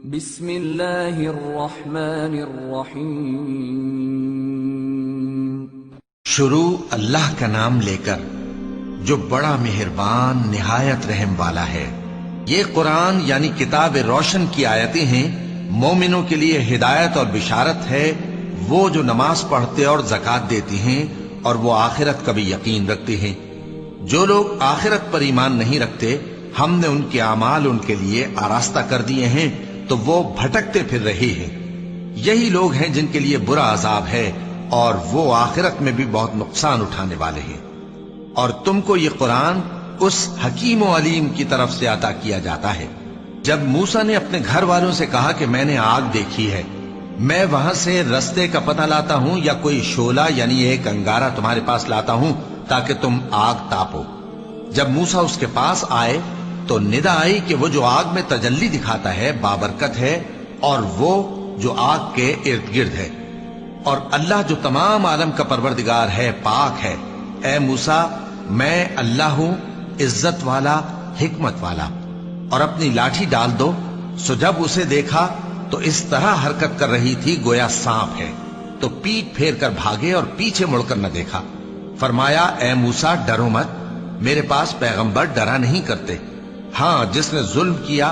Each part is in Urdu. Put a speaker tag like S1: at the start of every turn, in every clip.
S1: بسم اللہ الرحمن الرحیم۔
S2: شروع اللہ کا نام لے کر جو بڑا مہربان نہایت رحم والا ہے۔ یہ قرآن یعنی کتاب روشن کی آیتیں ہیں، مومنوں کے لیے ہدایت اور بشارت ہے، وہ جو نماز پڑھتے اور زکوٰۃ دیتی ہیں اور وہ آخرت کا بھی یقین رکھتے ہیں۔ جو لوگ آخرت پر ایمان نہیں رکھتے، ہم نے ان کے اعمال ان کے لیے آراستہ کر دیے ہیں تو وہ بھٹکتے پھر رہے ہیں۔ یہی لوگ ہیں جن کے لیے برا عذاب ہے اور وہ آخرت میں بھی بہت نقصان اٹھانے والے ہیں۔ اور تم کو یہ قرآن اس حکیم و علیم کی طرف سے عطا کیا جاتا ہے۔ جب موسیٰ نے اپنے گھر والوں سے کہا کہ میں نے آگ دیکھی ہے، میں وہاں سے رستے کا پتہ لاتا ہوں یا کوئی شعلہ یعنی ایک انگارہ تمہارے پاس لاتا ہوں تاکہ تم آگ تاپو۔ جب موسیٰ اس کے پاس آئے تو ندا آئی کہ وہ جو آگ میں تجلی دکھاتا ہے بابرکت ہے، اور وہ جو آگ کے ارد گرد ہے، اور اللہ جو تمام عالم کا پروردگار ہے پاک ہے۔ اے موسیٰ، میں اللہ ہوں، عزت والا، حکمت والا، اور اپنی لاٹھی ڈال دو۔ سو جب اسے دیکھا تو اس طرح حرکت کر رہی تھی گویا سانپ ہے، تو پیٹ پھیر کر بھاگے اور پیچھے مڑ کر نہ دیکھا۔ فرمایا اے موسیٰ ڈرو مت، میرے پاس پیغمبر ڈرا نہیں کرتے۔ ہاں، جس نے ظلم کیا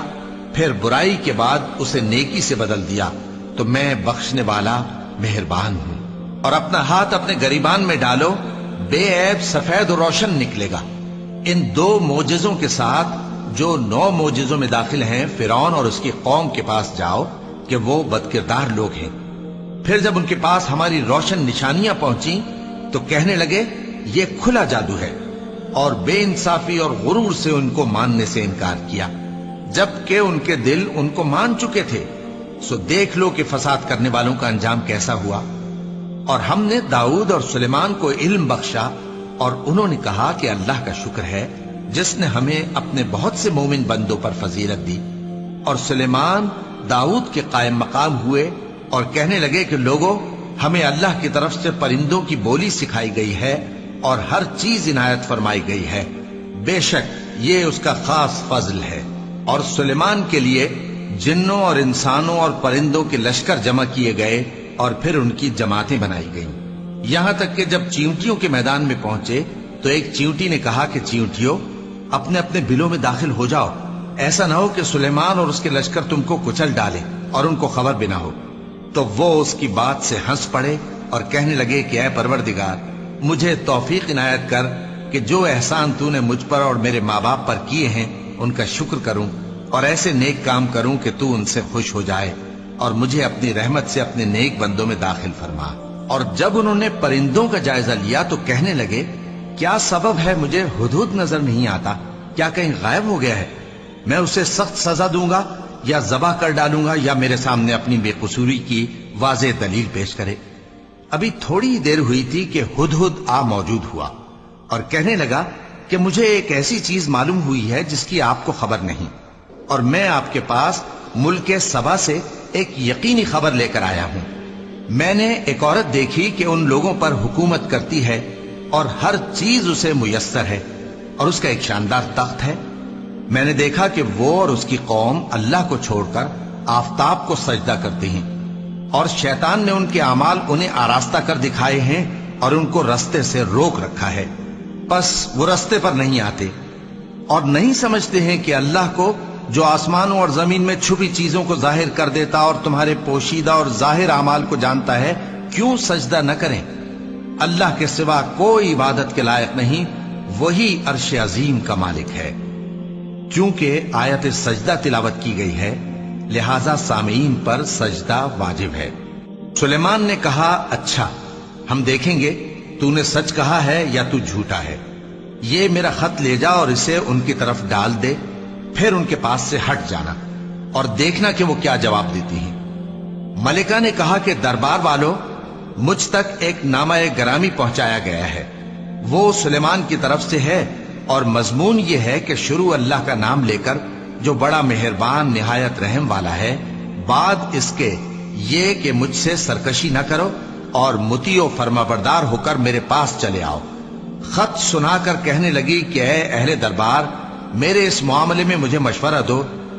S2: پھر برائی کے بعد اسے نیکی سے بدل دیا تو میں بخشنے والا مہربان ہوں۔ اور اپنا ہاتھ اپنے گریبان میں ڈالو، بے عیب سفید و روشن نکلے گا۔ ان دو معجزوں کے ساتھ جو 9 معجزوں میں داخل ہیں فرعون اور اس کی قوم کے پاس جاؤ کہ وہ بدکردار لوگ ہیں۔ پھر جب ان کے پاس ہماری روشن نشانیاں پہنچیں تو کہنے لگے یہ کھلا جادو ہے، اور بے انصافی اور غرور سے ان کو ماننے سے انکار کیا، جبکہ ان کے دل ان کو مان چکے تھے۔ سو دیکھ لو کہ فساد کرنے والوں کا انجام کیسا ہوا۔ اور ہم نے داؤد اور سلیمان کو علم بخشا، اور انہوں نے کہا کہ اللہ کا شکر ہے جس نے ہمیں اپنے بہت سے مومن بندوں پر فضیلت دی۔ اور سلیمان داؤد کے قائم مقام ہوئے اور کہنے لگے کہ لوگوں، ہمیں اللہ کی طرف سے پرندوں کی بولی سکھائی گئی ہے اور ہر چیز عنایت فرمائی گئی ہے، بے شک یہ اس کا خاص فضل ہے۔ اور سلیمان کے لیے جنوں اور انسانوں اور پرندوں کے لشکر جمع کیے گئے اور پھر ان کی جماعتیں بنائی گئیں، یہاں تک کہ جب چیونٹیوں کے میدان میں پہنچے تو ایک چیونٹی نے کہا کہ چیونٹیوں، اپنے اپنے بلوں میں داخل ہو جاؤ، ایسا نہ ہو کہ سلیمان اور اس کے لشکر تم کو کچل ڈالے اور ان کو خبر بھی نہ ہو۔ تو وہ اس کی بات سے ہنس پڑے اور کہنے لگے کہ اے پروردگار، مجھے توفیق عنایت کر کہ جو احسان تو نے مجھ پر اور میرے ماں باپ پر کیے ہیں ان کا شکر کروں، اور ایسے نیک کام کروں کہ تو ان سے خوش ہو جائے، اور مجھے اپنی رحمت سے اپنے نیک بندوں میں داخل فرما۔ اور جب انہوں نے پرندوں کا جائزہ لیا تو کہنے لگے کیا سبب ہے مجھے ہدہد نظر نہیں آتا؟ کیا کہیں غائب ہو گیا ہے؟ میں اسے سخت سزا دوں گا یا ذبح کر ڈالوں گا یا میرے سامنے اپنی بے قصوری کی واضح دلیل پیش کرے۔ ابھی تھوڑی دیر ہوئی تھی کہ ہدہد آ موجود ہوا اور کہنے لگا کہ مجھے ایک ایسی چیز معلوم ہوئی ہے جس کی آپ کو خبر نہیں، اور میں آپ کے پاس ملک سبا سے ایک یقینی خبر لے کر آیا ہوں۔ میں نے ایک عورت دیکھی کہ ان لوگوں پر حکومت کرتی ہے اور ہر چیز اسے میسر ہے، اور اس کا ایک شاندار تخت ہے۔ میں نے دیکھا کہ وہ اور اس کی قوم اللہ کو چھوڑ کر آفتاب کو سجدہ کرتے ہیں، اور شیطان نے ان کے اعمال انہیں آراستہ کر دکھائے ہیں اور ان کو رستے سے روک رکھا ہے، پس وہ رستے پر نہیں آتے، اور نہیں سمجھتے ہیں کہ اللہ کو جو آسمانوں اور زمین میں چھپی چیزوں کو ظاہر کر دیتا اور تمہارے پوشیدہ اور ظاہر اعمال کو جانتا ہے، کیوں سجدہ نہ کریں؟ اللہ کے سوا کوئی عبادت کے لائق نہیں، وہی عرش عظیم کا مالک ہے۔ کیونکہ آیت سجدہ تلاوت کی گئی ہے لہذا سامعین پر سجدہ واجب ہے۔ سلیمان نے کہا اچھا، ہم دیکھیں گے تو نے سچ کہا ہے یا تو جھوٹا ہے۔ یہ میرا خط لے جا اور اسے ان کی طرف ڈال دے، پھر ان کے پاس سے ہٹ جانا اور دیکھنا کہ وہ کیا جواب دیتی ہیں۔ ملکہ نے کہا کہ دربار والوں، مجھ تک ایک نامہ گرامی پہنچایا گیا ہے، وہ سلیمان کی طرف سے ہے، اور مضمون یہ ہے کہ شروع اللہ کا نام لے کر جو بڑا مہربان نہایت رحم والا ہے، بعد اس کے یہ کہ مجھ سے سرکشی نہ کرو اور مطیع و فرمانبردار ہو کر میرے پاس چلے آؤ۔ خط سنا کر کہنے لگی کہ اے اہل دربار، میرے اس معاملے میں مجھے مشورہ دو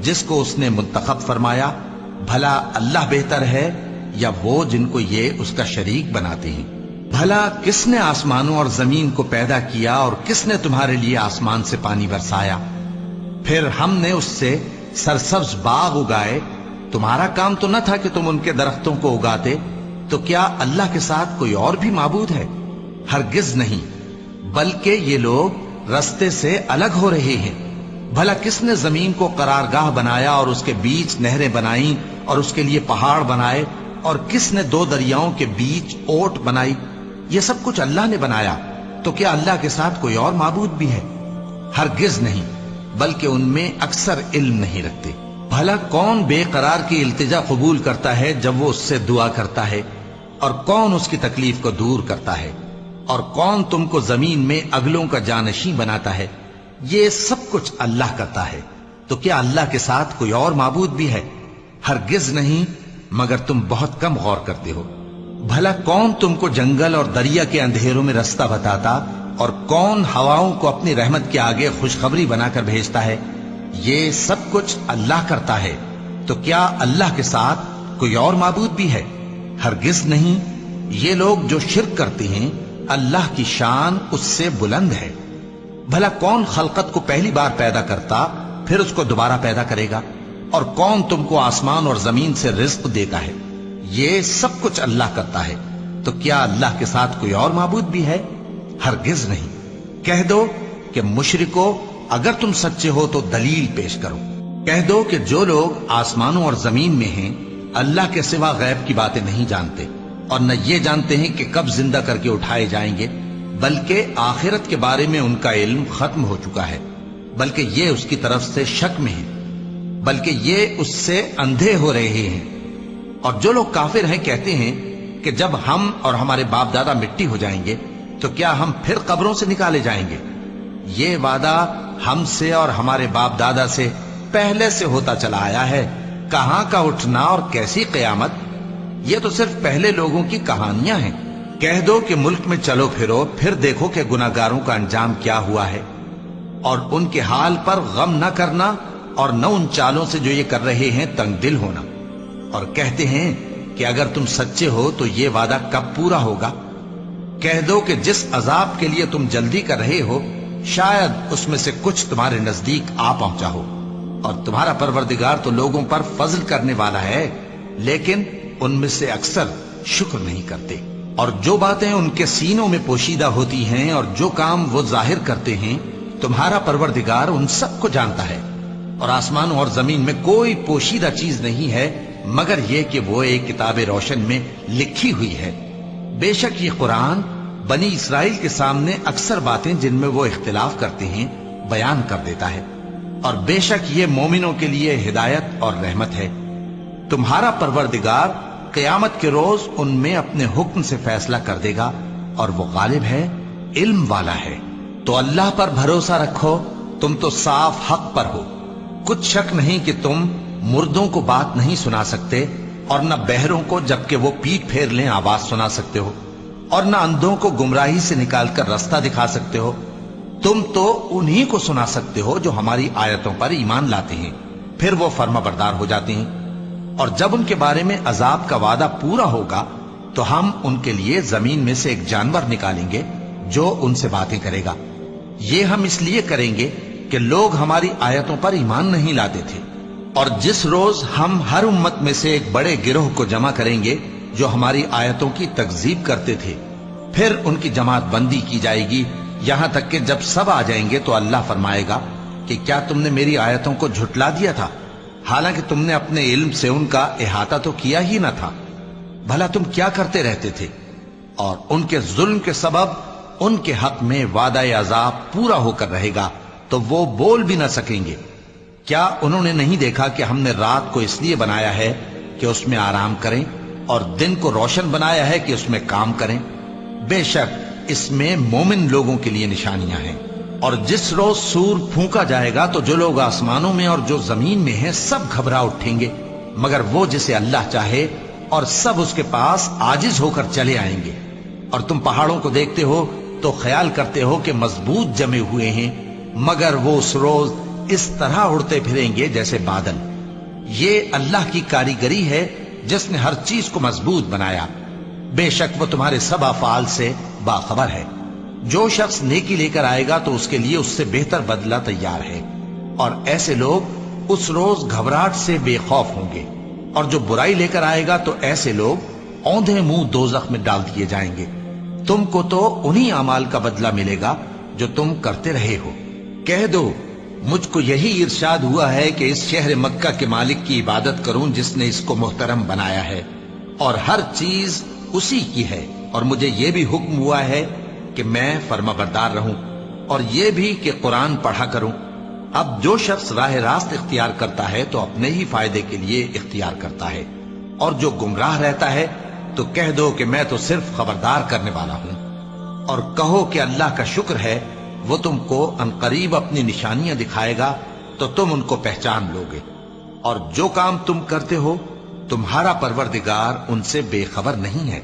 S2: جس کو اس نے منتخب فرمایا، بھلا اللہ بہتر ہے یا وہ جن کو یہ اس کا شریک بناتے ہیں؟ بھلا کس نے آسمانوں اور زمین کو پیدا کیا اور کس نے تمہارے لیے آسمان سے پانی برسایا؟ پھر ہم نے اس سے سرسبز باغ اگائے، تمہارا کام تو نہ تھا کہ تم ان کے درختوں کو اگاتے؟ تو کیا اللہ کے ساتھ کوئی اور بھی معبود ہے؟ ہرگز نہیں، بلکہ یہ لوگ رستے سے الگ ہو رہے ہیں۔ بھلا کس نے زمین کو قرارگاہ بنایا اور اس کے بیچ نہریں بنائیں اور اس کے لیے پہاڑ بنائے، اور کس نے دو دریاؤں کے بیچ اوٹ بنائی؟ یہ سب کچھ اللہ نے بنایا، تو کیا اللہ کے ساتھ کوئی اور معبود بھی ہے؟ ہرگز نہیں، بلکہ ان میں اکثر علم نہیں رکھتے۔ بھلا کون بے قرار کی التجا قبول کرتا ہے جب وہ اس سے دعا کرتا ہے، اور کون اس کی تکلیف کو دور کرتا ہے، اور کون تم کو زمین میں اگلوں کا جانشین بناتا ہے؟ یہ سب کچھ اللہ کرتا ہے، تو کیا اللہ کے ساتھ کوئی اور معبود بھی ہے؟ ہرگز نہیں، مگر تم بہت کم غور کرتے ہو۔ بھلا کون تم کو جنگل اور دریا کے اندھیروں میں رستہ بتاتا، اور کون ہواؤں کو اپنی رحمت کے آگے خوشخبری بنا کر بھیجتا ہے؟ یہ سب کچھ اللہ کرتا ہے، تو کیا اللہ کے ساتھ کوئی اور معبود بھی ہے؟ ہرگز نہیں۔ یہ لوگ جو شرک کرتے ہیں، اللہ کی شان اس سے بلند ہے۔ بھلا کون خلقت کو پہلی بار پیدا کرتا پھر اس کو دوبارہ پیدا کرے گا؟ اور کون تم کو آسمان اور زمین سے رزق دیتا ہے؟ یہ سب کچھ اللہ کرتا ہے، تو کیا اللہ کے ساتھ کوئی اور معبود بھی ہے؟ ہرگز نہیں۔ کہہ دو کہ مشرکو، اگر تم سچے ہو تو دلیل پیش کرو۔ کہہ دو کہ جو لوگ آسمانوں اور زمین میں ہیں اللہ کے سوا غیب کی باتیں نہیں جانتے، اور نہ یہ جانتے ہیں کہ کب زندہ کر کے اٹھائے جائیں گے، بلکہ آخرت کے بارے میں ان کا علم ختم ہو چکا ہے، بلکہ یہ اس کی طرف سے شک میں ہیں، بلکہ یہ اس سے اندھے ہو رہے ہیں۔ اور جو لوگ کافر ہیں کہتے ہیں کہ جب ہم اور ہمارے باپ دادا مٹی ہو جائیں گے تو کیا ہم پھر قبروں سے نکالے جائیں گے؟ یہ وعدہ ہم سے اور ہمارے باپ دادا سے پہلے سے ہوتا چلا آیا ہے، کہاں کا اٹھنا اور کیسی قیامت؟ یہ تو صرف پہلے لوگوں کی کہانیاں ہیں۔ کہہ دو کہ ملک میں چلو پھرو، پھر دیکھو کہ گناہگاروں کا انجام کیا ہوا ہے، اور ان کے حال پر غم نہ کرنا، اور نہ ان چالوں سے جو یہ کر رہے ہیں تنگ دل ہونا۔ اور کہتے ہیں کہ اگر تم سچے ہو تو یہ وعدہ کب پورا ہوگا؟ کہہ دو کہ جس عذاب کے لیے تم جلدی کر رہے ہو شاید اس میں سے کچھ تمہارے نزدیک آ پہنچا ہو، اور تمہارا پروردگار تو لوگوں پر فضل کرنے والا ہے، لیکن ان میں سے اکثر شکر نہیں کرتے۔ اور جو باتیں ان کے سینوں میں پوشیدہ ہوتی ہیں اور جو کام وہ ظاہر کرتے ہیں، تمہارا پروردگار ان سب کو جانتا ہے۔ اور آسمانوں اور زمین میں کوئی پوشیدہ چیز نہیں ہے مگر یہ کہ وہ ایک کتاب روشن میں لکھی ہوئی ہے۔ بے شک یہ قرآن بنی اسرائیل کے سامنے اکثر باتیں جن میں وہ اختلاف کرتے ہیں بیان کر دیتا ہے، اور بے شک یہ مومنوں کے لیے ہدایت اور رحمت ہے۔ تمہارا پروردگار قیامت کے روز ان میں اپنے حکم سے فیصلہ کر دے گا، اور وہ غالب ہے، علم والا ہے۔ تو اللہ پر بھروسہ رکھو، تم تو صاف حق پر ہو۔ کچھ شک نہیں کہ تم مردوں کو بات نہیں سنا سکتے، اور نہ بہروں کو جبکہ وہ پیٹ پھیر لیں آواز سنا سکتے ہو، اور نہ اندھوں کو گمراہی سے نکال کر رستہ دکھا سکتے ہو۔ تم تو انہی کو سنا سکتے ہو جو ہماری آیتوں پر ایمان لاتے ہیں، پھر وہ فرما بردار ہو جاتے ہیں۔ اور جب ان کے بارے میں عذاب کا وعدہ پورا ہوگا تو ہم ان کے لیے زمین میں سے ایک جانور نکالیں گے جو ان سے باتیں کرے گا۔ یہ ہم اس لیے کریں گے کہ لوگ ہماری آیتوں پر ایمان نہیں لاتے تھے۔ اور جس روز ہم ہر امت میں سے ایک بڑے گروہ کو جمع کریں گے جو ہماری آیتوں کی تکذیب کرتے تھے، پھر ان کی جماعت بندی کی جائے گی، یہاں تک کہ جب سب آ جائیں گے تو اللہ فرمائے گا کہ کیا تم نے میری آیتوں کو جھٹلا دیا تھا، حالانکہ تم نے اپنے علم سے ان کا احاطہ تو کیا ہی نہ تھا؟ بھلا تم کیا کرتے رہتے تھے؟ اور ان کے ظلم کے سبب ان کے حق میں وعدہ عذاب پورا ہو کر رہے گا تو وہ بول بھی نہ سکیں گے۔ کیا انہوں نے نہیں دیکھا کہ ہم نے رات کو اس لیے بنایا ہے کہ اس میں آرام کریں، اور دن کو روشن بنایا ہے کہ اس میں کام کریں؟ بے شک اس میں مومن لوگوں کے لیے نشانیاں ہیں۔ اور جس روز سور پھونکا جائے گا تو جو لوگ آسمانوں میں اور جو زمین میں ہیں سب گھبرا اٹھیں گے، مگر وہ جسے اللہ چاہے، اور سب اس کے پاس عاجز ہو کر چلے آئیں گے۔ اور تم پہاڑوں کو دیکھتے ہو تو خیال کرتے ہو کہ مضبوط جمے ہوئے ہیں، مگر وہ اس روز اس طرح اڑتے پھریں گے جیسے بادل۔ یہ اللہ کی کاریگری ہے جس نے ہر چیز کو مضبوط بنایا، بے شک وہ تمہارے سب افعال سے باخبر ہے۔ جو شخص نیکی لے کر آئے گا تو اس کے لیے اس سے بہتر بدلہ تیار ہے، اور ایسے لوگ اس روز گھبراہٹ سے بے خوف ہوں گے، اور جو برائی لے کر آئے گا تو ایسے لوگ اوندھے منہ دوزخ میں ڈال دیے جائیں گے۔ تم کو تو انہی اعمال کا بدلہ ملے گا جو تم کرتے رہے ہو۔ کہہ دو مجھ کو یہی ارشاد ہوا ہے کہ اس شہر مکہ کے مالک کی عبادت کروں جس نے اس کو محترم بنایا ہے، اور ہر چیز اسی کی ہے، اور مجھے یہ بھی حکم ہوا ہے کہ میں فرما بردار رہوں، اور یہ بھی کہ قرآن پڑھا کروں۔ اب جو شخص راہ راست اختیار کرتا ہے تو اپنے ہی فائدے کے لیے اختیار کرتا ہے، اور جو گمراہ رہتا ہے تو کہہ دو کہ میں تو صرف خبردار کرنے والا ہوں۔ اور کہو کہ اللہ کا شکر ہے وہ تم کو عنقریب اپنی نشانیاں دکھائے گا تو تم ان کو پہچان لو گے، اور جو کام تم کرتے ہو تمہارا پروردگار ان سے بے خبر نہیں ہے۔